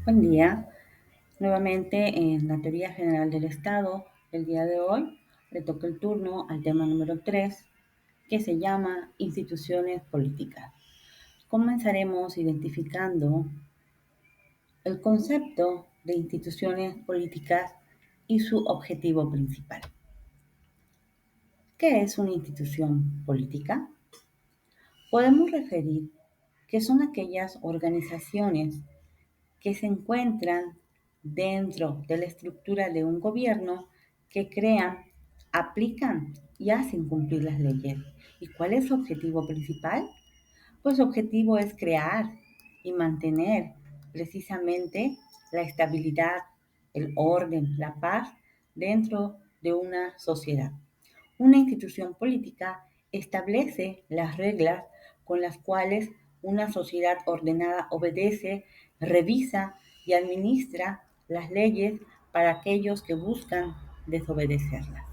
Buen día. Nuevamente en la teoría general del Estado, el día de hoy le toca el turno al tema número 3, que se llama instituciones políticas. Comenzaremos identificando el concepto de instituciones políticas y su objetivo principal. ¿Qué es una institución política? Podemos referir que son aquellas organizaciones que se encuentran dentro de la estructura de un gobierno que crean, aplican y hacen cumplir las leyes. ¿Y cuál es su objetivo principal? Pues su objetivo es crear y mantener precisamente la estabilidad, el orden, la paz dentro de una sociedad. Una institución política establece las reglas con las cuales una sociedad ordenada obedece, revisa y administra las leyes para aquellos que buscan desobedecerlas.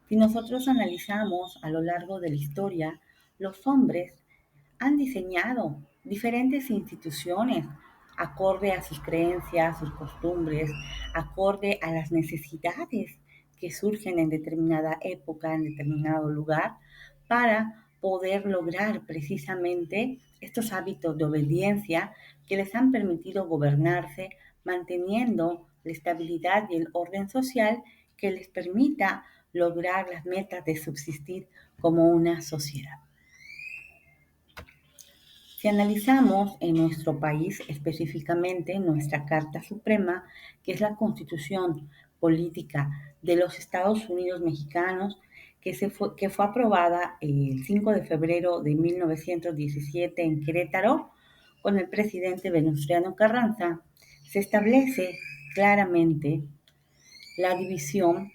Si nosotros analizamos a lo largo de la historia, los hombres han diseñado diferentes instituciones acorde a sus creencias, sus costumbres, acorde a las necesidades que surgen en determinada época, en determinado lugar, para poder lograr precisamente estos hábitos de obediencia que les han permitido gobernarse, manteniendo la estabilidad y el orden social que les permita lograr las metas de subsistir como una sociedad. Si analizamos en nuestro país, específicamente nuestra Carta Suprema, que es la Constitución Política de los Estados Unidos Mexicanos, que fue aprobada el 5 de febrero de 1917 en Querétaro, con el presidente Venustiano Carranza, se establece claramente la división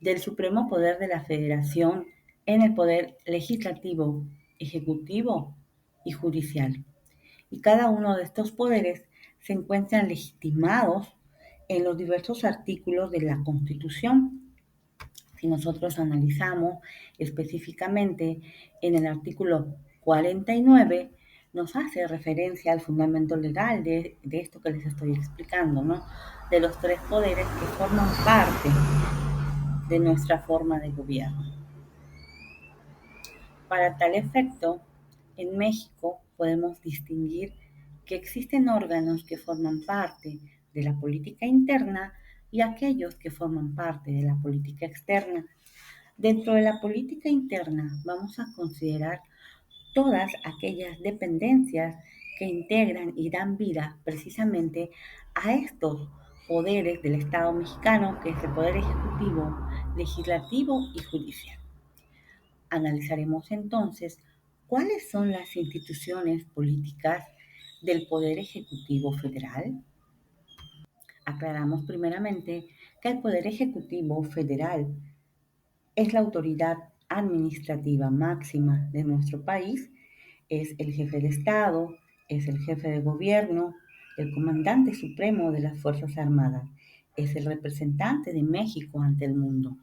del supremo poder de la Federación en el poder legislativo, ejecutivo y judicial. Y cada uno de estos poderes se encuentran legitimados en los diversos artículos de la Constitución. Si nosotros analizamos específicamente en el artículo 49, nos hace referencia al fundamento legal de esto que les estoy explicando, ¿no? De los tres poderes que forman parte de nuestra forma de gobierno. Para tal efecto, en México podemos distinguir que existen órganos que forman parte de la política interna y aquellos que forman parte de la política externa. Dentro de la política interna vamos a considerar todas aquellas dependencias que integran y dan vida precisamente a estos poderes del Estado mexicano, que es el poder ejecutivo, legislativo y judicial. Analizaremos entonces cuáles son las instituciones políticas del Poder Ejecutivo Federal. Aclaramos primeramente que el Poder Ejecutivo Federal es la autoridad administrativa máxima de nuestro país, es el jefe de Estado, es el jefe de gobierno, el comandante supremo de las Fuerzas Armadas, es el representante de México ante el mundo.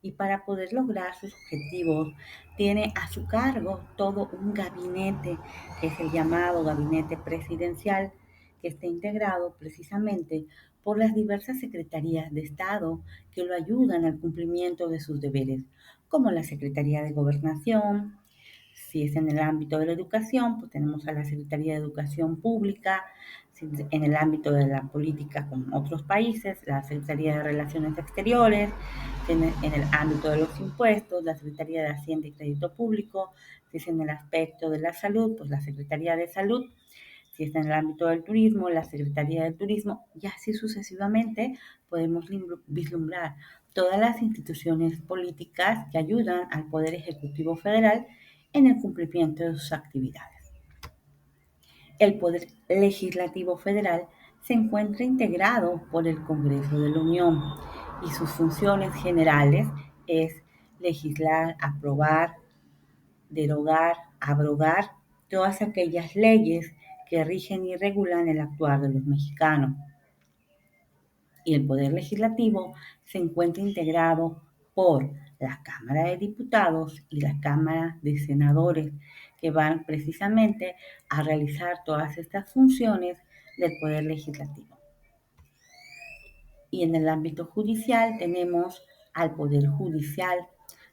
Y para poder lograr sus objetivos, tiene a su cargo todo un gabinete, que es el llamado gabinete presidencial, que está integrado precisamente por las diversas secretarías de Estado que lo ayudan al cumplimiento de sus deberes, como la Secretaría de Gobernación. Si es en el ámbito de la educación, pues tenemos a la Secretaría de Educación Pública. Si en el ámbito de la política con otros países, la Secretaría de Relaciones Exteriores. Si en el ámbito de los impuestos, la Secretaría de Hacienda y Crédito Público. Si es en el aspecto de la salud, pues la Secretaría de Salud. Si está en el ámbito del turismo, la Secretaría de Turismo, y así sucesivamente podemos vislumbrar todas las instituciones políticas que ayudan al Poder Ejecutivo Federal en el cumplimiento de sus actividades. El Poder Legislativo Federal se encuentra integrado por el Congreso de la Unión y sus funciones generales es legislar, aprobar, derogar, abrogar todas aquellas leyes que rigen y regulan el actuar de los mexicanos. Y el Poder Legislativo se encuentra integrado por la Cámara de Diputados y la Cámara de Senadores, que van precisamente a realizar todas estas funciones del Poder Legislativo. Y en el ámbito judicial tenemos al Poder Judicial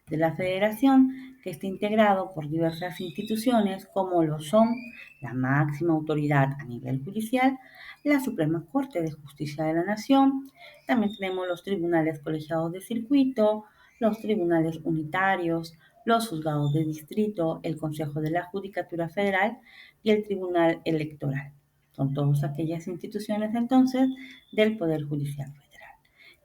de la Federación, que está integrado por diversas instituciones como lo son la máxima autoridad a nivel judicial, la Suprema Corte de Justicia de la Nación, también tenemos los tribunales colegiados de circuito, los tribunales unitarios, los juzgados de distrito, el Consejo de la Judicatura Federal y el Tribunal Electoral. Son todas aquellas instituciones entonces del Poder Judicial Federal,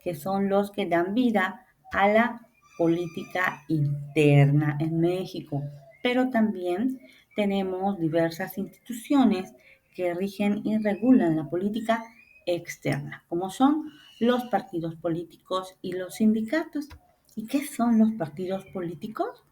que son los que dan vida a la política interna en México, pero también tenemos diversas instituciones que rigen y regulan la política externa, como son los partidos políticos y los sindicatos. ¿Y qué son los partidos políticos?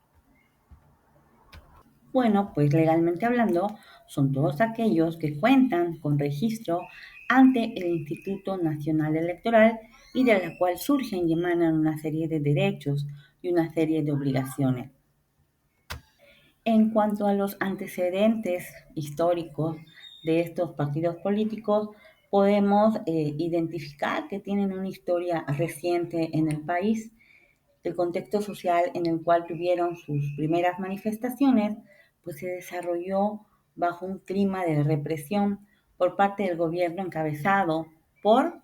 Bueno, pues legalmente hablando, son todos aquellos que cuentan con registro ante el Instituto Nacional Electoral y de la cual surgen y emanan una serie de derechos y una serie de obligaciones. En cuanto a los antecedentes históricos de estos partidos políticos, podemos identificar que tienen una historia reciente en el país. El contexto social en el cual tuvieron sus primeras manifestaciones, pues se desarrolló bajo un clima de represión por parte del gobierno encabezado por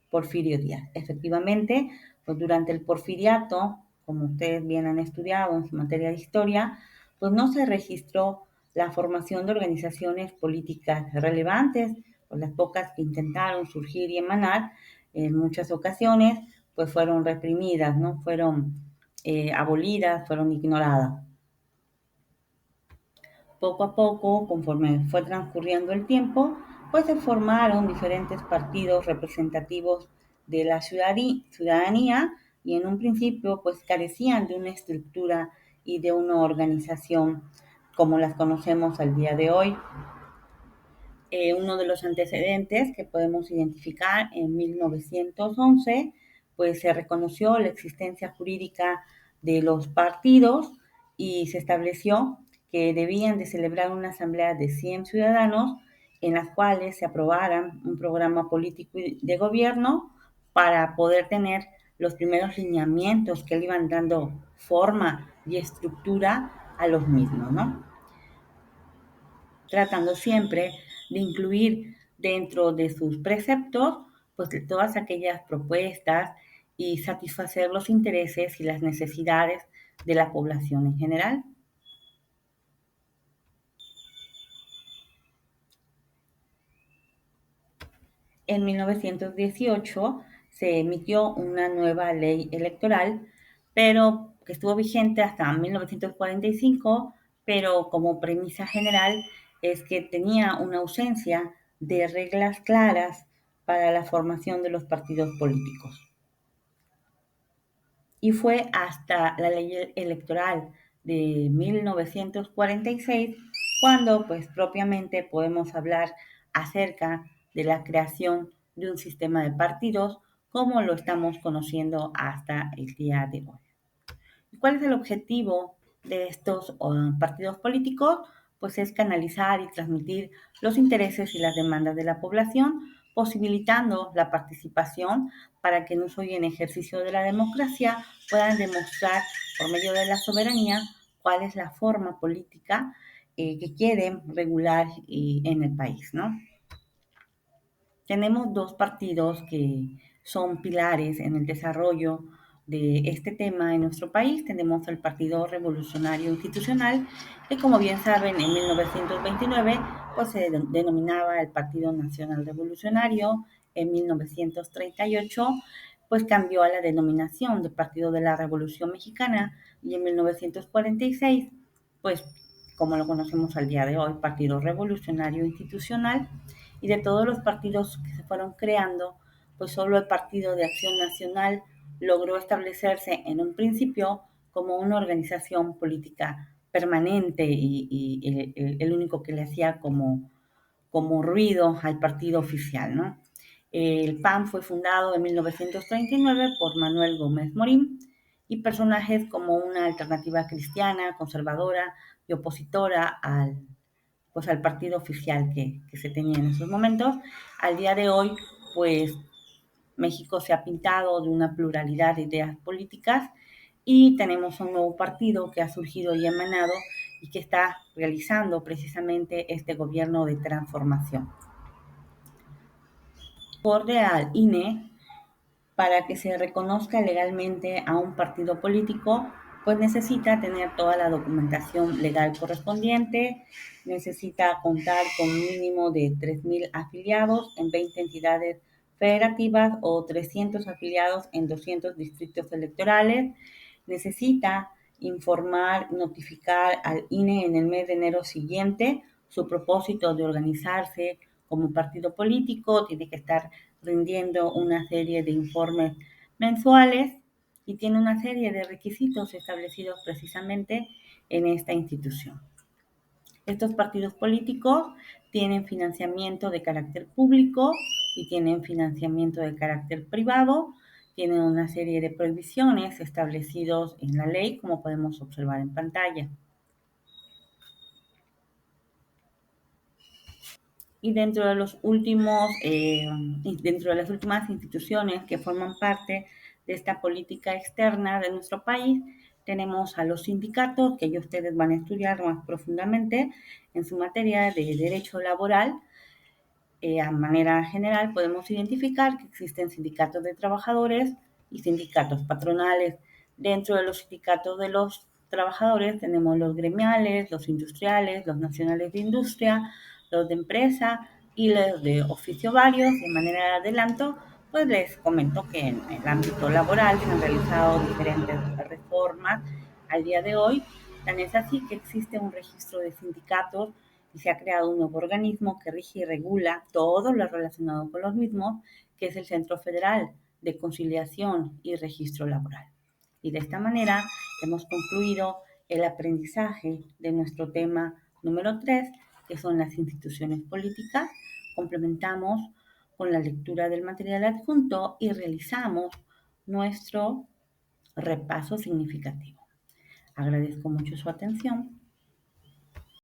Porfirio Díaz. Efectivamente, pues durante el porfiriato, como ustedes bien han estudiado en su materia de historia, pues no se registró la formación de organizaciones políticas relevantes, pues las pocas que intentaron surgir y emanar, en muchas ocasiones, pues fueron reprimidas, ¿no? Fueron abolidas, fueron ignoradas. Poco a poco, conforme fue transcurriendo el tiempo, pues se formaron diferentes partidos representativos de la ciudadanía y en un principio pues carecían de una estructura y de una organización como las conocemos al día de hoy. Uno de los antecedentes que podemos identificar en 1911, pues se reconoció la existencia jurídica de los partidos y se estableció que debían de celebrar una asamblea de 100 ciudadanos en las cuales se aprobaran un programa político de gobierno para poder tener los primeros lineamientos que le iban dando forma y estructura a los mismos, ¿no? Tratando siempre de incluir dentro de sus preceptos pues todas aquellas propuestas y satisfacer los intereses y las necesidades de la población en general. En 1918 se emitió una nueva ley electoral, pero que estuvo vigente hasta 1945, pero como premisa general es que tenía una ausencia de reglas claras para la formación de los partidos políticos. Y fue hasta la ley electoral de 1946 cuando pues propiamente podemos hablar acerca de la creación de un sistema de partidos como lo estamos conociendo hasta el día de hoy. ¿Cuál es el objetivo de estos partidos políticos? Pues es canalizar y transmitir los intereses y las demandas de la población, posibilitando la participación para que en uso y en ejercicio de la democracia puedan demostrar por medio de la soberanía cuál es la forma política que quieren regular en el país, ¿no? Tenemos dos partidos que son pilares en el desarrollo de este tema en nuestro país. Tenemos el Partido Revolucionario Institucional, que como bien saben en 1929 pues se denominaba el Partido Nacional Revolucionario. En 1938 pues cambió a la denominación de Partido de la Revolución Mexicana y en 1946 pues como lo conocemos al día de hoy, Partido Revolucionario Institucional. Y de todos los partidos que se fueron creando, pues solo el Partido de Acción Nacional logró establecerse en un principio como una organización política permanente y el único que le hacía como ruido al partido oficial, ¿no? El PAN fue fundado en 1939 por Manuel Gómez Morín y personajes como una alternativa cristiana, conservadora y opositora al partido oficial que se tenía en esos momentos. Al día de hoy, pues México se ha pintado de una pluralidad de ideas políticas y tenemos un nuevo partido que ha surgido y emanado y que está realizando precisamente este gobierno de transformación. Acorde al INE, para que se reconozca legalmente a un partido político, pues necesita tener toda la documentación legal correspondiente, necesita contar con un mínimo de 3,000 afiliados en 20 entidades federativas o 300 afiliados en 200 distritos electorales, necesita informar, notificar al INE en el mes de enero siguiente su propósito de organizarse como partido político, tiene que estar rindiendo una serie de informes mensuales y tiene una serie de requisitos establecidos precisamente en esta institución. Estos partidos políticos tienen financiamiento de carácter público y tienen financiamiento de carácter privado, tienen una serie de prohibiciones establecidos en la ley, como podemos observar en pantalla. Y dentro de las últimas instituciones que forman parte de esta política externa de nuestro país, tenemos a los sindicatos, que ya ustedes van a estudiar más profundamente en su materia de derecho laboral. A manera general podemos identificar que existen sindicatos de trabajadores y sindicatos patronales. Dentro de los sindicatos de los trabajadores tenemos los gremiales, los industriales, los nacionales de industria, los de empresa y los de oficio varios. De manera de adelanto, pues les comento que en el ámbito laboral se han realizado diferentes reformas al día de hoy. Tan es así que existe un registro de sindicatos y se ha creado un nuevo organismo que rige y regula todo lo relacionado con los mismos, que es el Centro Federal de Conciliación y Registro Laboral. Y de esta manera hemos concluido el aprendizaje de nuestro tema número 3, que son las instituciones políticas. Complementamos con la lectura del material adjunto y realizamos nuestro repaso significativo. Agradezco mucho su atención.